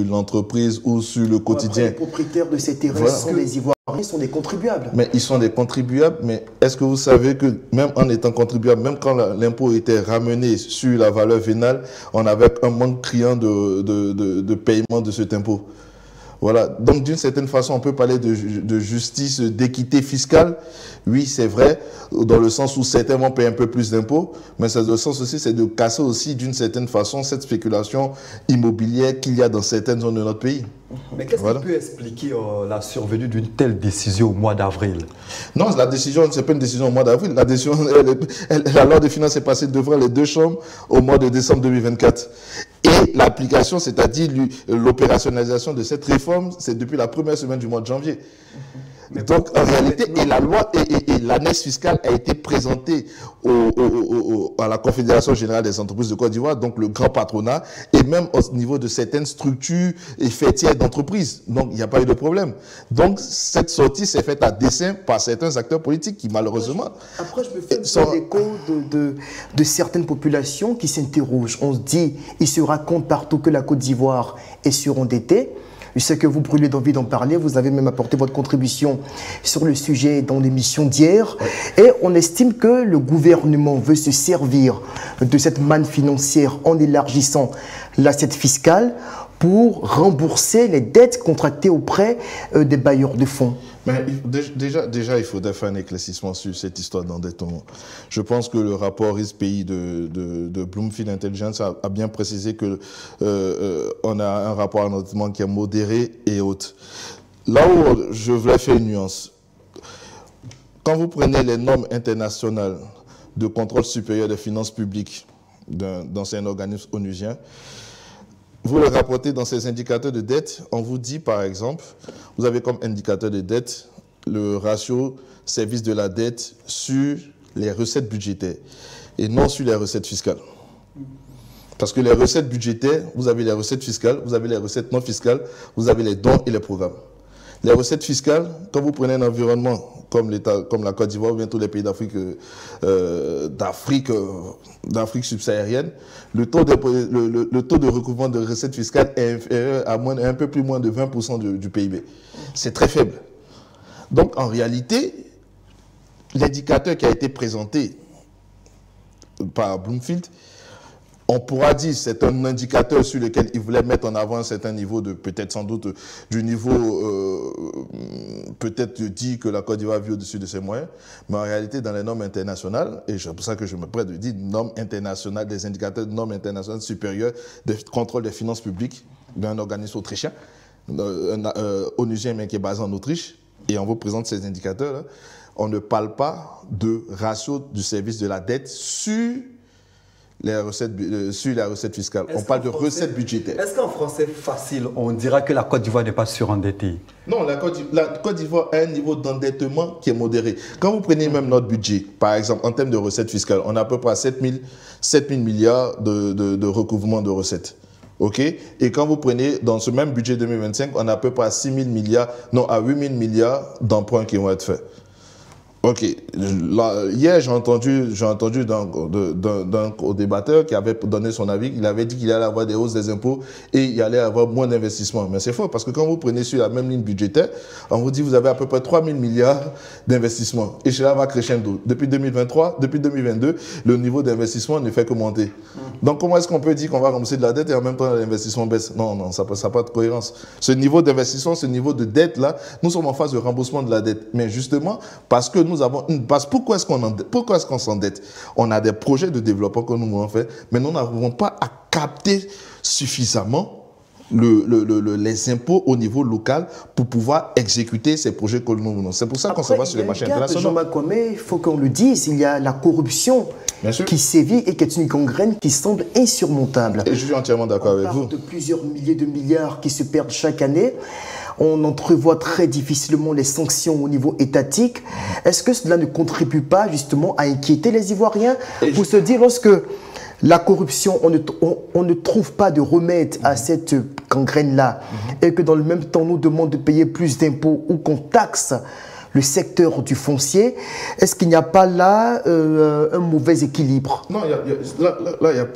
l'entreprise ou sur le quotidien? Après, les propriétaires de ces terrains sont les Ivoiriens, sont des contribuables. Mais ils sont des contribuables, mais est-ce que vous savez que même en étant contribuable, même quand l'impôt était ramené sur la valeur vénale, on avait un manque criant de paiement de cet impôt? Voilà, donc d'une certaine façon, on peut parler de justice, d'équité fiscale. Oui, c'est vrai, dans le sens où certains vont payer un peu plus d'impôts, mais dans le sens aussi, c'est de casser aussi d'une certaine façon cette spéculation immobilière qu'il y a dans certaines zones de notre pays. Mais qu'est-ce qui peut expliquer la survenue d'une telle décision au mois d'avril? Non, la décision, ce n'est pas une décision au mois d'avril. La décision, la loi de finances est passée devant les deux chambres au mois de décembre 2024. Et l'application, c'est-à-dire l'opérationnalisation de cette réforme, c'est depuis la première semaine du mois de janvier. Donc, en réalité, et la loi et l'annexe fiscale a été présentée à la Confédération Générale des Entreprises de Côte d'Ivoire, donc le grand patronat, et même au niveau de certaines structures et fêtières d'entreprises. Donc, il n'y a pas eu de problème. Donc, cette sortie s'est faite à dessein par certains acteurs politiques qui, malheureusement... Après, je me fais l'écho de certaines populations qui s'interrogent. On se dit, il se raconte partout que la Côte d'Ivoire est surendettée. Je sais que vous brûlez d'envie d'en parler. Vous avez même apporté votre contribution sur le sujet dans l'émission d'hier. Et on estime que le gouvernement veut se servir de cette manne financière en élargissant l'assiette fiscale pour rembourser les dettes contractées auprès des bailleurs de fonds. Mais déjà, il faudrait faire un éclaircissement sur cette histoire d'endettement. Je pense que le rapport risque-pays de Bloomfield Intelligence a bien précisé que on a un rapport d'endettement qui est modéré et haut. Là où je voulais faire une nuance, quand vous prenez les normes internationales de contrôle supérieur des finances publiques d'anciens organismes onusiens, vous le rapportez dans ces indicateurs de dette, on vous dit par exemple, vous avez comme indicateur de dette le ratio service de la dette sur les recettes budgétaires et non sur les recettes fiscales. Parce que les recettes budgétaires, vous avez les recettes fiscales, vous avez les recettes non fiscales, vous avez les dons et les programmes. Les recettes fiscales, quand vous prenez un environnement comme la Côte d'Ivoire ou bien tous les pays d'Afrique subsaharienne, le taux de recouvrement de recettes fiscales est inférieur à un peu plus moins de 20% du PIB. C'est très faible. Donc en réalité, l'indicateur qui a été présenté par Bloomfield, on pourra dire que c'est un indicateur sur lequel il voulait mettre en avant un certain niveau de, peut-être sans doute, du niveau, peut-être dit que la Côte d'Ivoire vit au-dessus de ses moyens, mais en réalité, dans les normes internationales, et c'est pour ça que je me prête de dire normes internationales, des indicateurs de normes internationales supérieures de contrôle des finances publiques d'un organisme autrichien, onusien, mais qui est basé en Autriche, et on vous présente ces indicateurs-là, on ne parle pas de ratio du service de la dette sur les recettes fiscales. On parle de recettes budgétaires. Est-ce qu'en français facile, on dira que la Côte d'Ivoire n'est pas surendettée? Non, la Côte d'Ivoire a un niveau d'endettement qui est modéré. Quand vous prenez même notre budget, par exemple, en termes de recettes fiscales, on a à peu près 7 000 milliards de recouvrement de recettes. OK? Et quand vous prenez, dans ce même budget 2025, on a à peu près à 8 000 milliards d'emprunts qui vont être faits. Ok. Là, hier, j'ai entendu d'un co-débatteur qui avait donné son avis, il avait dit qu'il allait avoir des hausses des impôts et il allait avoir moins d'investissements. Mais c'est faux, parce que quand vous prenez sur la même ligne budgétaire, on vous dit que vous avez à peu près 3 000 milliards d'investissements. Et cela va crescendo. Depuis 2023, depuis 2022, le niveau d'investissement ne fait que monter. Donc, comment est-ce qu'on peut dire qu'on va rembourser de la dette et en même temps l'investissement baisse? Non, ça n'a pas de cohérence. Ce niveau d'investissement, ce niveau de dette-là, nous sommes en phase de remboursement de la dette. Mais justement, parce que nous avons une base. Pourquoi est-ce qu'on s'endette? On a des projets de développement que nous voulons faire, mais nous n'arrivons pas à capter suffisamment les impôts au niveau local pour pouvoir exécuter ces projets que nous voulons. C'est pour ça qu'on se voit sur les marchés internationaux. Il faut qu'on le dise, il y a la corruption qui sévit et qui est une gangrène qui semble insurmontable. Et je suis entièrement d'accord avec vous. On parle de plusieurs milliers de milliards qui se perdent chaque année. On entrevoit très difficilement les sanctions au niveau étatique. Est-ce que cela ne contribue pas justement à inquiéter les Ivoiriens pour se dire lorsque la corruption, on ne trouve pas de remède à cette gangrène-là, et que dans le même temps, on nous demande de payer plus d'impôts ou qu'on taxe le secteur du foncier, est-ce qu'il n'y a pas là un mauvais équilibre? Non,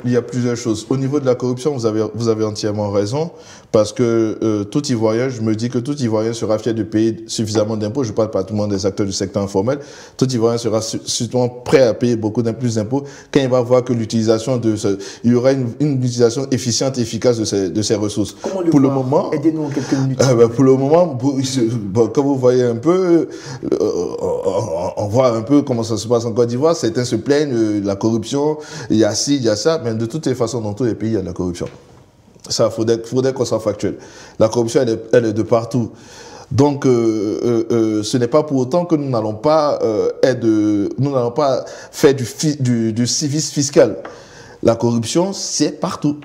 il y a plusieurs choses. Au niveau de la corruption, vous avez entièrement raison, parce que tout Ivoirien, je me dis que tout Ivoirien sera fier de payer suffisamment d'impôts. Je ne parle pas tout le monde des acteurs du secteur informel. Tout Ivoirien sera suffisamment prêt à payer beaucoup plus d'impôts quand il va voir que l'utilisation il y aura une utilisation efficiente et efficace de ces ressources. Comment le voir? Aidez-nous en quelques minutes. Pour le moment, comme vous voyez un peu, on voit un peu comment ça se passe en Côte d'Ivoire. Certains se plaignent de la corruption, il y a ci, il y a ça, mais de toutes les façons, dans tous les pays, il y a de la corruption. Ça, faudrait qu'on soit factuel. La corruption, elle est de partout. Donc, ce n'est pas pour autant que nous n'allons pas faire du civisme fiscal. La corruption, c'est partout.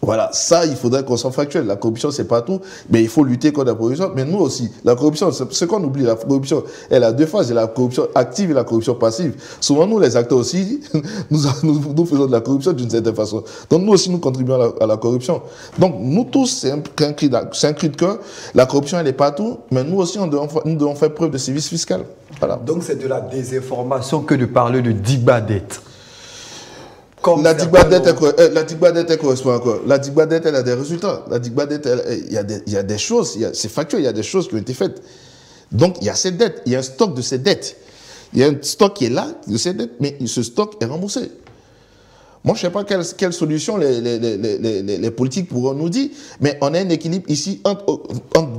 Voilà, ça, il faudrait qu'on soit factuel. La corruption, c'est pas tout, mais il faut lutter contre la corruption. Mais nous aussi, la corruption, ce qu'on oublie, la corruption, elle a deux phases. Il y a la corruption active et la corruption passive. Souvent, nous, les acteurs aussi, nous faisons de la corruption d'une certaine façon. Donc, nous aussi, nous contribuons à la corruption. Donc, nous tous, c'est un cri de cœur. La corruption, elle est partout, mais nous aussi, nous devons faire preuve de civisme fiscal. Voilà. Donc, c'est de la désinformation que de parler de Digbadette. La Digbadette, elle correspond à quoi? La Digbadette, elle a des résultats. La Digbadette, il y a des choses, c'est factuel, il y a des choses qui ont été faites. Donc, il y a ces dettes, il y a un stock de ces dettes. Il y a un stock qui est là, de ces dettes, mais ce stock est remboursé. Moi, je ne sais pas quelle solution les politiques pourront nous dire, mais on a un équilibre ici entre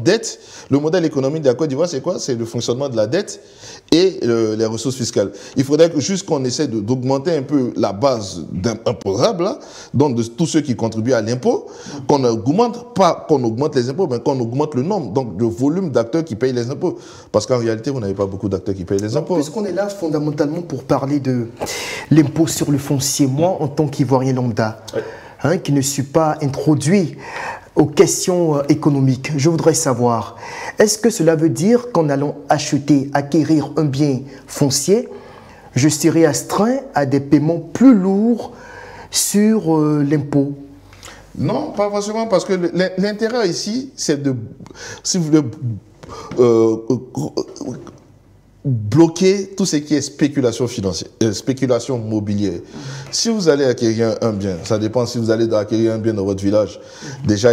dette. Le modèle économique de la Côte d'Ivoire, c'est quoi? C'est le fonctionnement de la dette et les ressources fiscales. Il faudrait que juste qu'on essaie d'augmenter un peu la base imposable, là, donc de tous ceux qui contribuent à l'impôt, qu'on n'augmente pas qu'on augmente les impôts, mais qu'on augmente le nombre, donc le volume d'acteurs qui payent les impôts. Parce qu'en réalité, vous n'avez pas beaucoup d'acteurs qui payent les impôts. Puisqu'on est là fondamentalement pour parler de l'impôt sur le foncier, moi, en tant qu'Ivoirien lambda, qui ne suis pas introduit aux questions économiques, je voudrais savoir, est-ce que cela veut dire qu'en allant acquérir un bien foncier, je serai astreint à des paiements plus lourds sur l'impôt? Non, pas forcément, parce que l'intérêt ici, c'est de, si vous voulez, bloquer tout ce qui est spéculation financière, spéculation mobilière. Si vous allez acquérir un bien, ça dépend si vous allez acquérir un bien dans votre village. Déjà,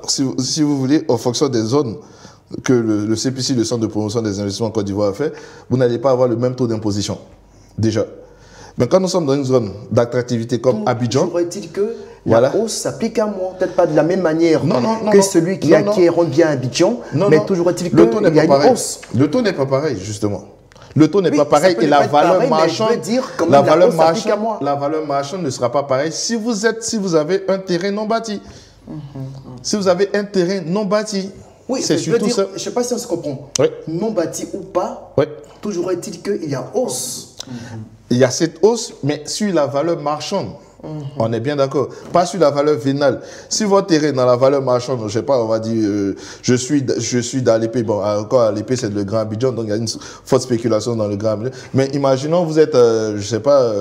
si vous voulez, en fonction des zones que le CPC, le Centre de promotion des investissements en Côte d'Ivoire, a fait, vous n'allez pas avoir le même taux d'imposition. Déjà. Mais quand nous sommes dans une zone d'attractivité comme Abidjan, pourrait-il que la hausse s'applique à moi, peut-être pas de la même manière que celui qui acquiert un bien à Abidjan, mais toujours est-il qu'il y a une hausse? Le taux n'est pas pareil, justement. Le taux n'est pas pareil et la valeur marchande, la valeur marchande ne sera pas pareille si vous avez un terrain non bâti. Si vous avez un terrain non bâti, oui, c'est surtout ça. Je ne sais pas si on se comprend. Oui. Non bâti ou pas, toujours est-il qu'il y a hausse. Il y a cette hausse, mais sur la valeur marchande. On est bien d'accord. Pas sur la valeur vénale. Si votre terrain dans la valeur marchande, je ne sais pas, on va dire, je suis dans l'épée. Bon, encore l'épée, c'est le Grand Abidjan, donc il y a une forte spéculation dans le Grand Abidjan. Mais imaginons, vous êtes, je ne sais pas,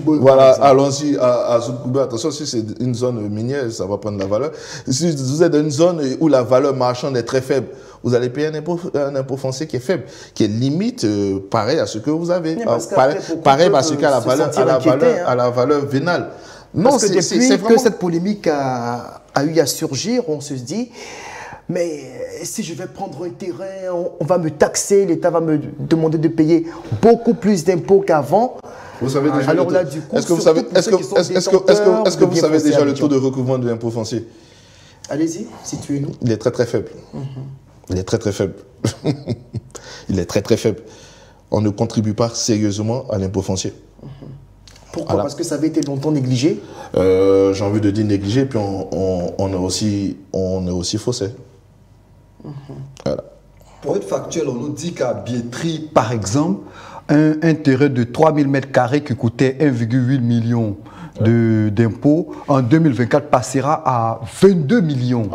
voilà, allons-y à Zoukoubé. Attention, si c'est une zone minière, ça va prendre la valeur. Si vous êtes dans une zone où la valeur marchande est très faible, vous allez payer un impôt foncier qui est faible, qui est limite pareil à ce que vous avez. Pareil parce qu'à la valeur vénale. Non, parce que depuis que cette polémique a eu à surgir, on se dit, mais si je vais prendre un terrain, on va me taxer, l'État va me demander de payer beaucoup plus d'impôts qu'avant. Vous savez déjà alors là, du coup, est-ce que vous savez déjà le taux de recouvrement de l'impôt foncier? Allez-y, situez-nous. Il est très très faible. Il est très très faible. Il est très très faible. On ne contribue pas sérieusement à l'impôt foncier. Pourquoi? Parce que ça avait été longtemps négligé? J'ai envie de dire négligé, puis on est aussi faussé. Voilà. Pour être factuel, on nous dit qu'à Biétry, par exemple, un terrain de 3000 m² qui coûtait 1,8 million d'impôts, en 2024 passera à 22 millions.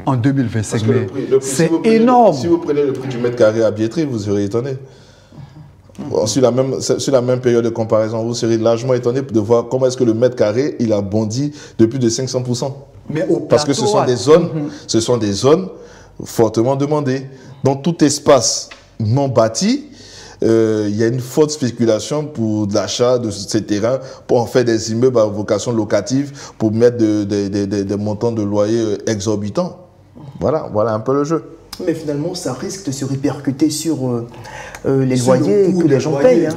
En 2025. C'est énorme. Si vous prenez le prix du mètre carré à Biétry, vous serez étonné. Sur la même période de comparaison, vous serez largement étonné de voir comment est-ce que le mètre carré, il a bondi de plus de 500%. Mais au Parce que ce sont des zones fortement demandées. Dans tout espace non bâti, il y a une forte spéculation pour l'achat de ces terrains, pour en faire des immeubles à vocation locative, pour mettre des montants de loyer exorbitants. Voilà un peu le jeu. Mais finalement, ça risque de se répercuter sur les loyers que les gens payent.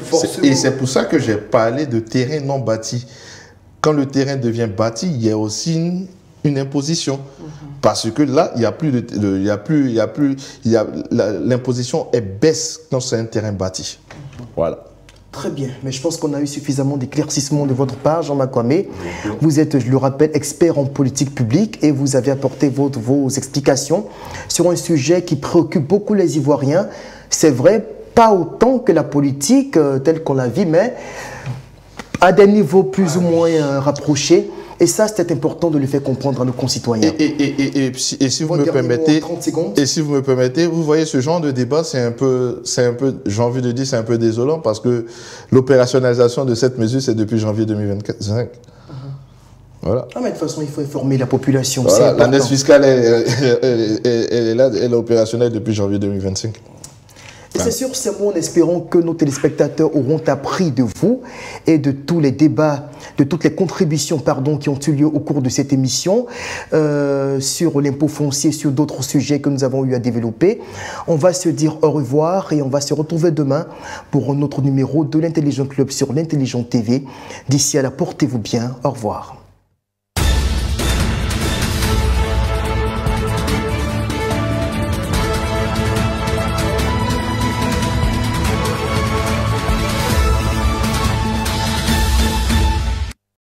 Et c'est pour ça que j'ai parlé de terrain non bâti. Quand le terrain devient bâti, il y a aussi une imposition. Parce que là, il y a plus l'imposition baisse quand c'est un terrain bâti. Voilà. Très bien, mais je pense qu'on a eu suffisamment d'éclaircissements de votre part, Jean Makwame. Vous êtes, je le rappelle, expert en politique publique et vous avez apporté vos explications sur un sujet qui préoccupe beaucoup les Ivoiriens. C'est vrai, pas autant que la politique telle qu'on la vit, mais à des niveaux plus ou moins rapprochés. Et ça, c'était important de le faire comprendre à nos concitoyens. Et si vous me permettez, vous voyez, ce genre de débat, c'est un peu, j'ai envie de dire, c'est un peu désolant parce que l'opérationnalisation de cette mesure, c'est depuis janvier 2025. Voilà. Ah, mais de toute façon, il faut informer la population. Voilà, l'année fiscale, elle est là, elle est opérationnelle depuis janvier 2025. Et c'est sur ces mots, en espérant que nos téléspectateurs auront appris de vous et de tous les débats, de toutes les contributions qui ont eu lieu au cours de cette émission sur l'impôt foncier, sur d'autres sujets que nous avons eu à développer. On va se dire au revoir et on va se retrouver demain pour un autre numéro de l'Intelligent Club sur l'Intelligent TV. D'ici là, portez-vous bien. Au revoir.